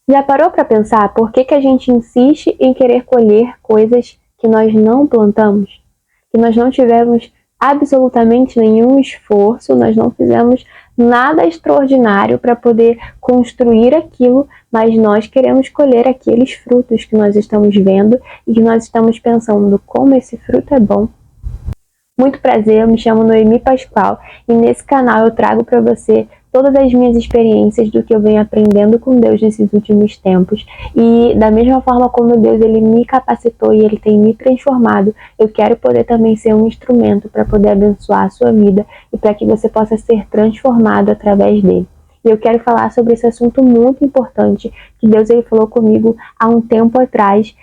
Já parou para pensar por que a gente insiste em querer colher coisas que nós não plantamos? Que nós não tivemos absolutamente nenhum esforço, nós não fizemos nada extraordinário para poder construir aquilo, mas nós queremos colher aqueles frutos que nós estamos vendo e que nós estamos pensando como esse fruto é bom. Muito prazer, eu me chamo Noemi Pascoal e nesse canal eu trago para você todas as minhas experiências do que eu venho aprendendo com Deus nesses últimos tempos e da mesma forma como Deus ele me capacitou e ele tem me transformado, eu quero poder também ser um instrumento para poder abençoar a sua vida e para que você possa ser transformado através dele. E eu quero falar sobre esse assunto muito importante que Deus ele falou comigo há um tempo atrás,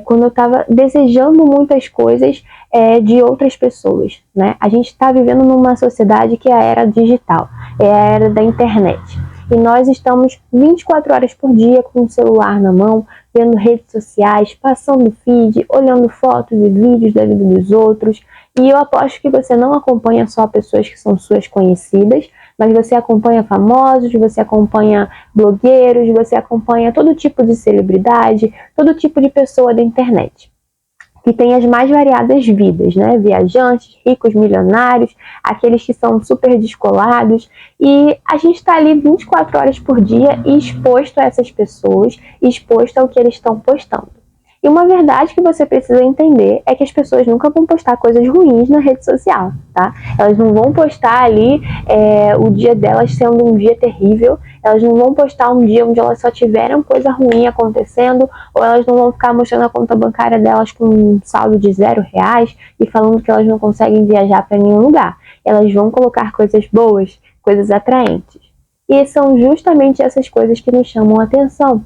quando eu estava desejando muitas coisas de outras pessoas, né? A gente está vivendo numa sociedade que é a era digital, é a era da internet. E nós estamos 24 horas por dia com o celular na mão, vendo redes sociais, passando feed, olhando fotos e vídeos da vida dos outros. E eu aposto que você não acompanha só pessoas que são suas conhecidas, mas você acompanha famosos, você acompanha blogueiros, você acompanha todo tipo de celebridade, todo tipo de pessoa da internet, que tem as mais variadas vidas, né? Viajantes, ricos, milionários, aqueles que são super descolados, e a gente está ali 24 horas por dia exposto a essas pessoas, exposto ao que eles estão postando. E uma verdade que você precisa entender é que as pessoas nunca vão postar coisas ruins na rede social, tá? Elas não vão postar ali o dia delas sendo um dia terrível, elas não vão postar um dia onde elas só tiveram coisa ruim acontecendo, ou elas não vão ficar mostrando a conta bancária delas com um saldo de R$0 e falando que elas não conseguem viajar para nenhum lugar. Elas vão colocar coisas boas, coisas atraentes. E são justamente essas coisas que nos chamam a atenção.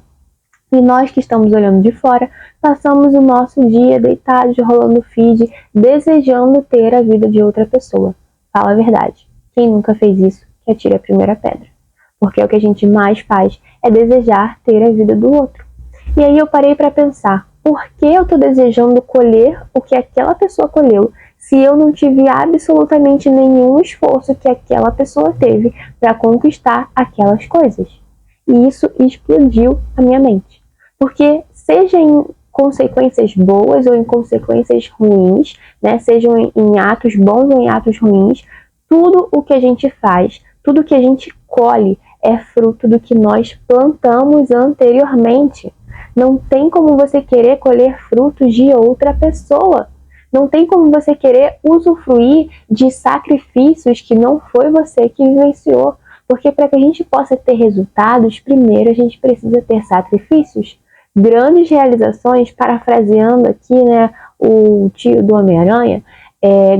E nós que estamos olhando de fora, passamos o nosso dia deitados, rolando feed, desejando ter a vida de outra pessoa. Fala a verdade. Quem nunca fez isso, que atire a primeira pedra. Porque o que a gente mais faz é desejar ter a vida do outro. E aí eu parei para pensar, por que eu estou desejando colher o que aquela pessoa colheu, se eu não tive absolutamente nenhum esforço que aquela pessoa teve para conquistar aquelas coisas? E isso explodiu a minha mente. Porque seja em consequências boas ou em consequências ruins, né, sejam em atos bons ou em atos ruins, tudo o que a gente faz, tudo o que a gente colhe é fruto do que nós plantamos anteriormente. Não tem como você querer colher frutos de outra pessoa. Não tem como você querer usufruir de sacrifícios que não foi você que vivenciou. Porque para que a gente possa ter resultados, primeiro a gente precisa ter sacrifícios. Grandes realizações, parafraseando aqui, né, o tio do Homem-Aranha,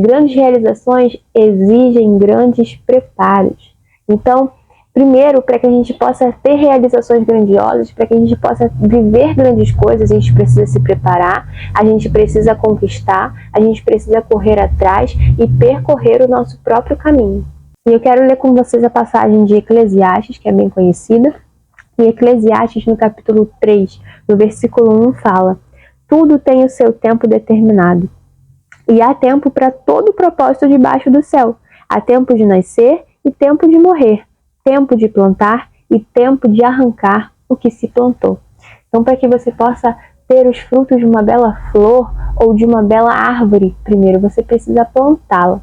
grandes realizações exigem grandes preparos. Então, primeiro, para que a gente possa ter realizações grandiosas, para que a gente possa viver grandes coisas, a gente precisa se preparar, a gente precisa conquistar, a gente precisa correr atrás e percorrer o nosso próprio caminho. E eu quero ler com vocês a passagem de Eclesiastes, que é bem conhecida. E Eclesiastes, no capítulo 3, no versículo 1, fala: tudo tem o seu tempo determinado. E há tempo para todo propósito debaixo do céu. Há tempo de nascer e tempo de morrer. Tempo de plantar e tempo de arrancar o que se plantou. Então, para que você possa ter os frutos de uma bela flor ou de uma bela árvore, primeiro você precisa plantá-la.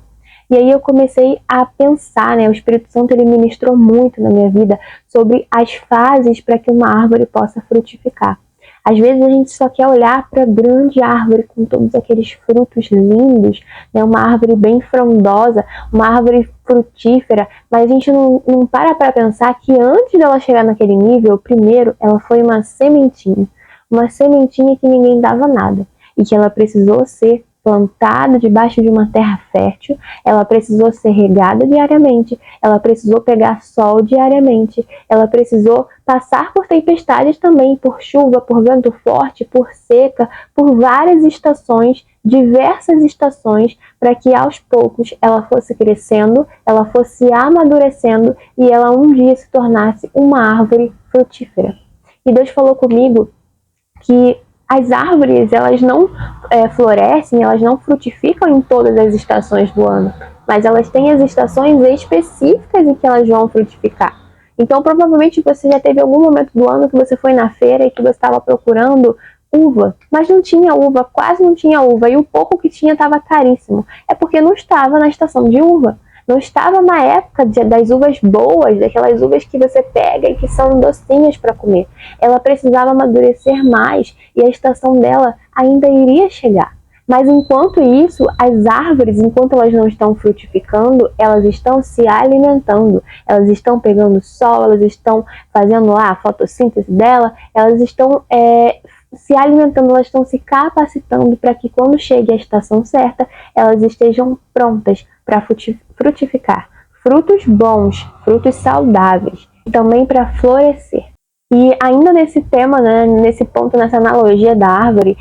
E aí eu comecei a pensar, né? O Espírito Santo ele ministrou muito na minha vida sobre as fases para que uma árvore possa frutificar. Às vezes a gente só quer olhar para a grande árvore com todos aqueles frutos lindos, né? Uma árvore bem frondosa, uma árvore frutífera, mas a gente não para pensar que antes dela chegar naquele nível, primeiro ela foi uma sementinha que ninguém dava nada e que ela precisou ser plantada debaixo de uma terra fértil, ela precisou ser regada diariamente, ela precisou pegar sol diariamente, ela precisou passar por tempestades também, por chuva, por vento forte, por seca, por várias estações, diversas estações, para que aos poucos ela fosse crescendo, ela fosse amadurecendo e ela um dia se tornasse uma árvore frutífera. E Deus falou comigo que as árvores, elas não florescem, elas não frutificam em todas as estações do ano, mas elas têm as estações específicas em que elas vão frutificar. Então, provavelmente você já teve algum momento do ano que você foi na feira e que você estava procurando uva, mas não tinha uva, quase não tinha uva, e o pouco que tinha estava caríssimo. É porque não estava na estação de uva. Não estava na época das uvas boas, daquelas uvas que você pega e que são docinhas para comer. Ela precisava amadurecer mais e a estação dela ainda iria chegar. Mas enquanto isso, as árvores, enquanto elas não estão frutificando, elas estão se alimentando, elas estão pegando sol, elas estão fazendo lá a fotossíntese dela, elas estão se alimentando, elas estão se capacitando para que quando chegue a estação certa, elas estejam prontas para frutificar. Frutos bons, frutos saudáveis, e também para florescer. E ainda nesse tema, né, nesse ponto, nessa analogia da árvore,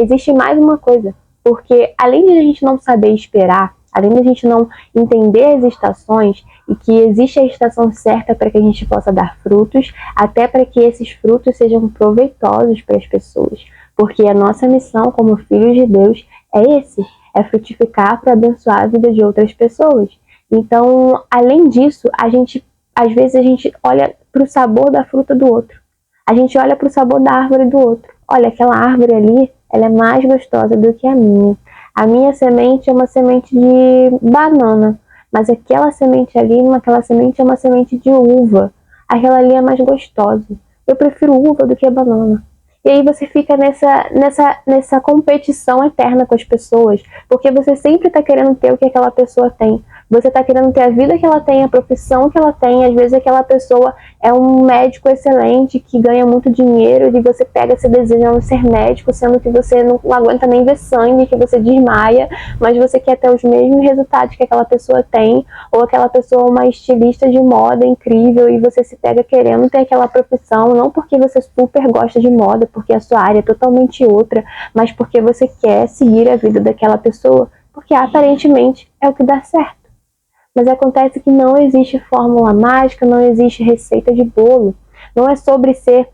existe mais uma coisa. Porque além de a gente não saber esperar, além de a gente não entender as estações, e que existe a estação certa para que a gente possa dar frutos, até para que esses frutos sejam proveitosos para as pessoas. Porque a nossa missão como filhos de Deus é frutificar para abençoar a vida de outras pessoas. Então, além disso, às vezes a gente olha para o sabor da fruta do outro. A gente olha para o sabor da árvore do outro. Olha, aquela árvore ali, ela é mais gostosa do que a minha. A minha semente é uma semente de banana, mas aquela semente ali, aquela semente é uma semente de uva. Aquela ali é mais gostosa. Eu prefiro uva do que a banana. E aí você fica nessa competição eterna com as pessoas, porque você sempre está querendo ter o que aquela pessoa tem. Você está querendo ter a vida que ela tem, a profissão que ela tem. Às vezes aquela pessoa é um médico excelente que ganha muito dinheiro e você pega se desejando ser médico, sendo que você não aguenta nem ver sangue, que você desmaia, mas você quer ter os mesmos resultados que aquela pessoa tem, ou aquela pessoa é uma estilista de moda incrível e você se pega querendo ter aquela profissão, não porque você super gosta de moda, porque a sua área é totalmente outra, mas porque você quer seguir a vida daquela pessoa, porque aparentemente é o que dá certo. Mas acontece que não existe fórmula mágica, não existe receita de bolo. Não é sobre ser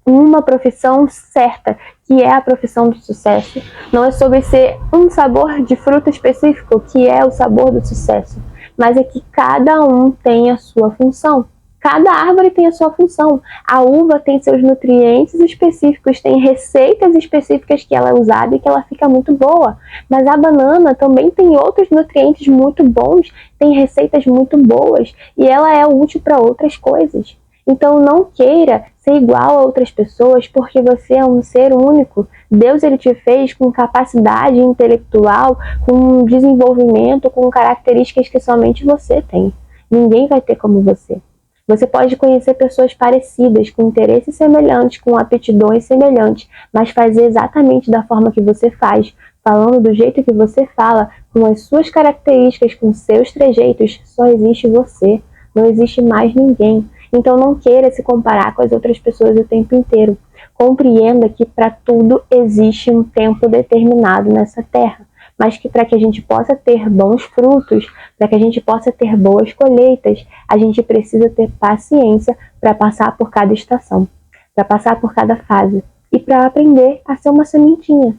uma profissão certa, que é a profissão do sucesso. Não é sobre ser um sabor de fruta específico, que é o sabor do sucesso. Mas é que cada um tem a sua função. Cada árvore tem a sua função. A uva tem seus nutrientes específicos, tem receitas específicas que ela é usada e que ela fica muito boa. Mas a banana também tem outros nutrientes muito bons, tem receitas muito boas e ela é útil para outras coisas. Então não queira ser igual a outras pessoas porque você é um ser único. Deus ele te fez com capacidade intelectual, com desenvolvimento, com características que somente você tem. Ninguém vai ter como você. Você pode conhecer pessoas parecidas, com interesses semelhantes, com aptidões semelhantes, mas fazer exatamente da forma que você faz, falando do jeito que você fala, com as suas características, com seus trejeitos, só existe você, não existe mais ninguém. Então não queira se comparar com as outras pessoas o tempo inteiro. Compreenda que para tudo existe um tempo determinado nessa terra, mas que para que a gente possa ter bons frutos, para que a gente possa ter boas colheitas, a gente precisa ter paciência para passar por cada estação, para passar por cada fase e para aprender a ser uma sementinha.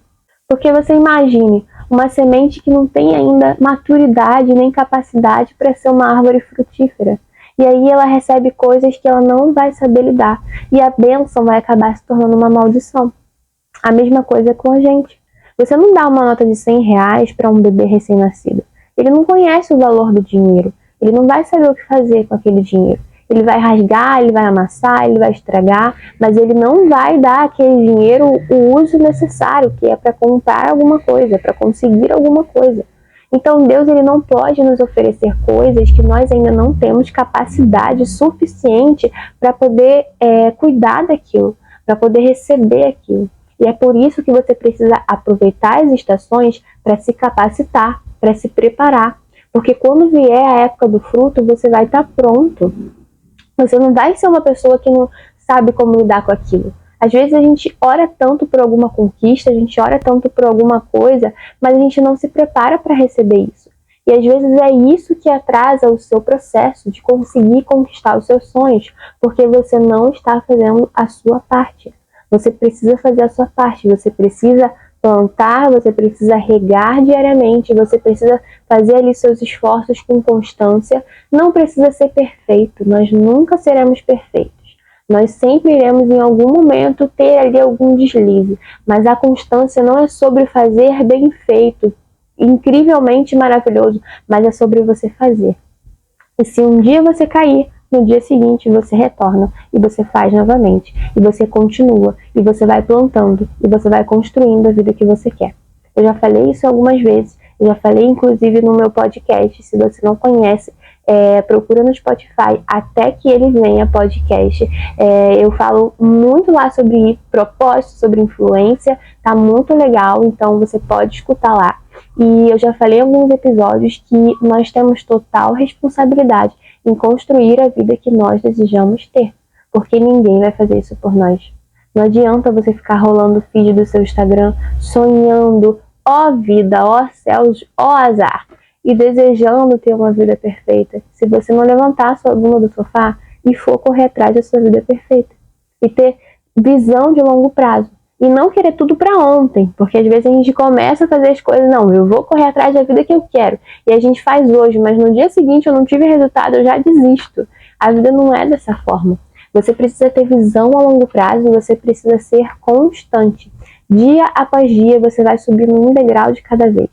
Porque você imagine uma semente que não tem ainda maturidade nem capacidade para ser uma árvore frutífera. E aí ela recebe coisas que ela não vai saber lidar. E a bênção vai acabar se tornando uma maldição. A mesma coisa com a gente. Você não dá uma nota de R$100 para um bebê recém-nascido. Ele não conhece o valor do dinheiro. Ele não vai saber o que fazer com aquele dinheiro. Ele vai rasgar, ele vai amassar, ele vai estragar, mas ele não vai dar àquele dinheiro o uso necessário, que é para comprar alguma coisa, para conseguir alguma coisa. Então Deus ele não pode nos oferecer coisas que nós ainda não temos capacidade suficiente para poder cuidar daquilo, para poder receber aquilo. E é por isso que você precisa aproveitar as estações para se capacitar, para se preparar. Porque quando vier a época do fruto, você vai estar pronto. Você não vai ser uma pessoa que não sabe como lidar com aquilo. Às vezes a gente ora tanto por alguma conquista, a gente ora tanto por alguma coisa, mas a gente não se prepara para receber isso. E às vezes é isso que atrasa o seu processo de conseguir conquistar os seus sonhos, porque você não está fazendo a sua parte. Você precisa fazer a sua parte, você precisa plantar, você precisa regar diariamente, você precisa fazer ali seus esforços com constância. Não precisa ser perfeito, nós nunca seremos perfeitos. Nós sempre iremos em algum momento ter ali algum deslize, mas a constância não é sobre fazer bem feito, incrivelmente maravilhoso, mas é sobre você fazer. E se um dia você cair, no dia seguinte você retorna e você faz novamente, e você continua, e você vai plantando, e você vai construindo a vida que você quer. Eu já falei isso algumas vezes, eu já falei inclusive no meu podcast. Se você não conhece, procura no Spotify Até Que Ele Venha podcast. Eu falo muito lá sobre propósito, sobre influência, tá muito legal, então você pode escutar lá. E eu já falei em alguns episódios que nós temos total responsabilidade em construir a vida que nós desejamos ter, porque ninguém vai fazer isso por nós. Não adianta você ficar rolando o feed do seu Instagram, sonhando, ó vida, ó céus, ó azar, e desejando ter uma vida perfeita, se você não levantar a sua bunda do sofá e for correr atrás da sua vida perfeita, e ter visão de longo prazo, e não querer tudo para ontem, porque às vezes a gente começa a fazer as coisas, não, eu vou correr atrás da vida que eu quero, e a gente faz hoje, mas no dia seguinte eu não tive resultado, eu já desisto. A vida não é dessa forma. Você precisa ter visão a longo prazo, você precisa ser constante. Dia após dia você vai subindo um degrau de cada vez.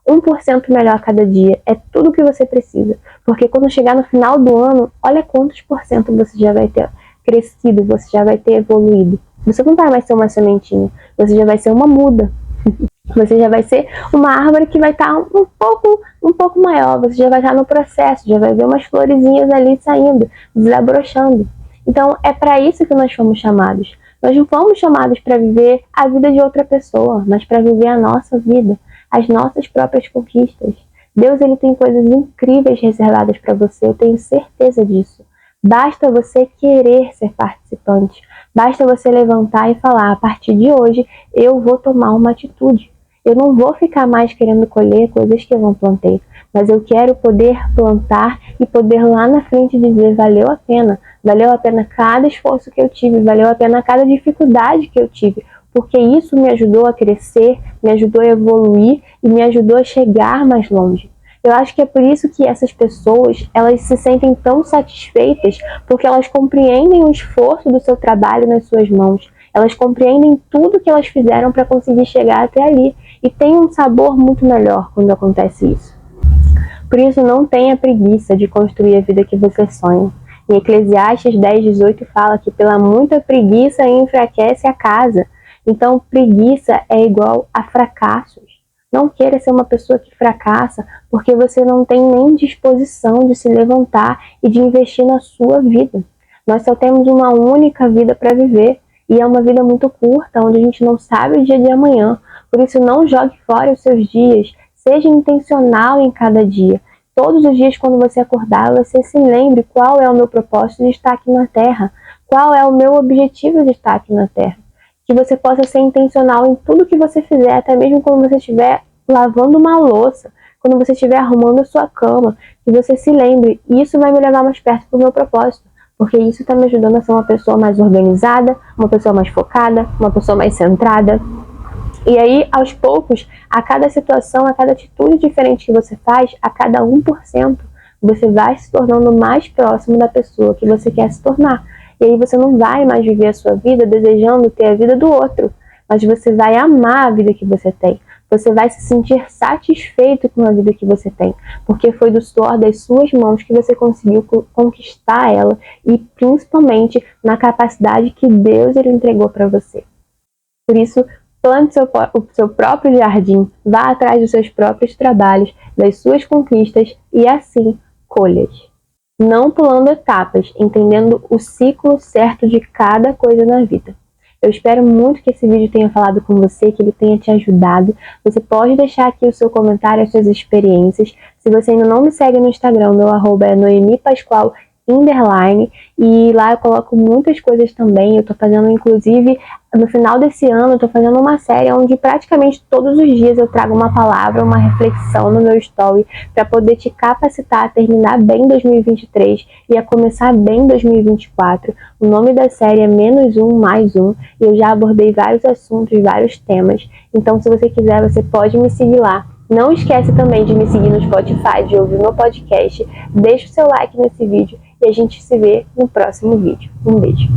1% melhor a cada dia é tudo que você precisa, porque quando chegar no final do ano, olha quantos por cento você já vai ter crescido, você já vai ter evoluído. Você não vai mais ser uma sementinha, você já vai ser uma muda. Você já vai ser uma árvore que vai estar um pouco maior, você já vai estar no processo, já vai ver umas florezinhas ali saindo, desabrochando. Então é para isso que nós fomos chamados. Nós não fomos chamados para viver a vida de outra pessoa, mas para viver a nossa vida, as nossas próprias conquistas. Deus, ele tem coisas incríveis reservadas para você, eu tenho certeza disso. Basta você querer ser participante. Basta você levantar e falar, a partir de hoje eu vou tomar uma atitude. Eu não vou ficar mais querendo colher coisas que eu não plantei, mas eu quero poder plantar e poder lá na frente dizer, valeu a pena cada esforço que eu tive, valeu a pena cada dificuldade que eu tive, porque isso me ajudou a crescer, me ajudou a evoluir e me ajudou a chegar mais longe. Eu acho que é por isso que essas pessoas, elas se sentem tão satisfeitas, porque elas compreendem o esforço do seu trabalho nas suas mãos. Elas compreendem tudo que elas fizeram para conseguir chegar até ali. E tem um sabor muito melhor quando acontece isso. Por isso, não tenha preguiça de construir a vida que você sonha. Em Eclesiastes 10:18 fala que pela muita preguiça enfraquece a casa. Então, preguiça é igual a fracassos. Não queira ser uma pessoa que fracassa porque você não tem nem disposição de se levantar e de investir na sua vida. Nós só temos uma única vida para viver e é uma vida muito curta, onde a gente não sabe o dia de amanhã. Por isso, não jogue fora os seus dias. Seja intencional em cada dia. Todos os dias, quando você acordar, você se lembre qual é o meu propósito de estar aqui na Terra. Qual é o meu objetivo de estar aqui na Terra. Que você possa ser intencional em tudo que você fizer, até mesmo quando você estiver lavando uma louça, quando você estiver arrumando a sua cama, que você se lembre, isso vai me levar mais perto do meu propósito, porque isso está me ajudando a ser uma pessoa mais organizada, uma pessoa mais focada, uma pessoa mais centrada. E aí, aos poucos, a cada situação, a cada atitude diferente que você faz, a cada 1%, você vai se tornando mais próximo da pessoa que você quer se tornar. E aí você não vai mais viver a sua vida desejando ter a vida do outro, mas você vai amar a vida que você tem. Você vai se sentir satisfeito com a vida que você tem, porque foi do suor das suas mãos que você conseguiu conquistar ela e principalmente na capacidade que Deus ele entregou para você. Por isso, plante o seu próprio jardim, vá atrás dos seus próprios trabalhos, das suas conquistas e assim colhas. Não pulando etapas, entendendo o ciclo certo de cada coisa na vida. Eu espero muito que esse vídeo tenha falado com você, que ele tenha te ajudado. Você pode deixar aqui o seu comentário, as suas experiências. Se você ainda não me segue no Instagram, meu arroba é Noemi Pascoal, _, e lá eu coloco muitas coisas também. Eu tô fazendo, inclusive, no final desse ano, eu tô fazendo uma série onde praticamente todos os dias eu trago uma palavra, uma reflexão no meu story para poder te capacitar a terminar bem 2023 e a começar bem 2024. O nome da série é -1 +1 e eu já abordei vários assuntos, vários temas. Então, se você quiser, você pode me seguir lá. Não esquece também de me seguir no Spotify, de ouvir meu podcast. Deixa o seu like nesse vídeo e a gente se vê no próximo vídeo. Um beijo!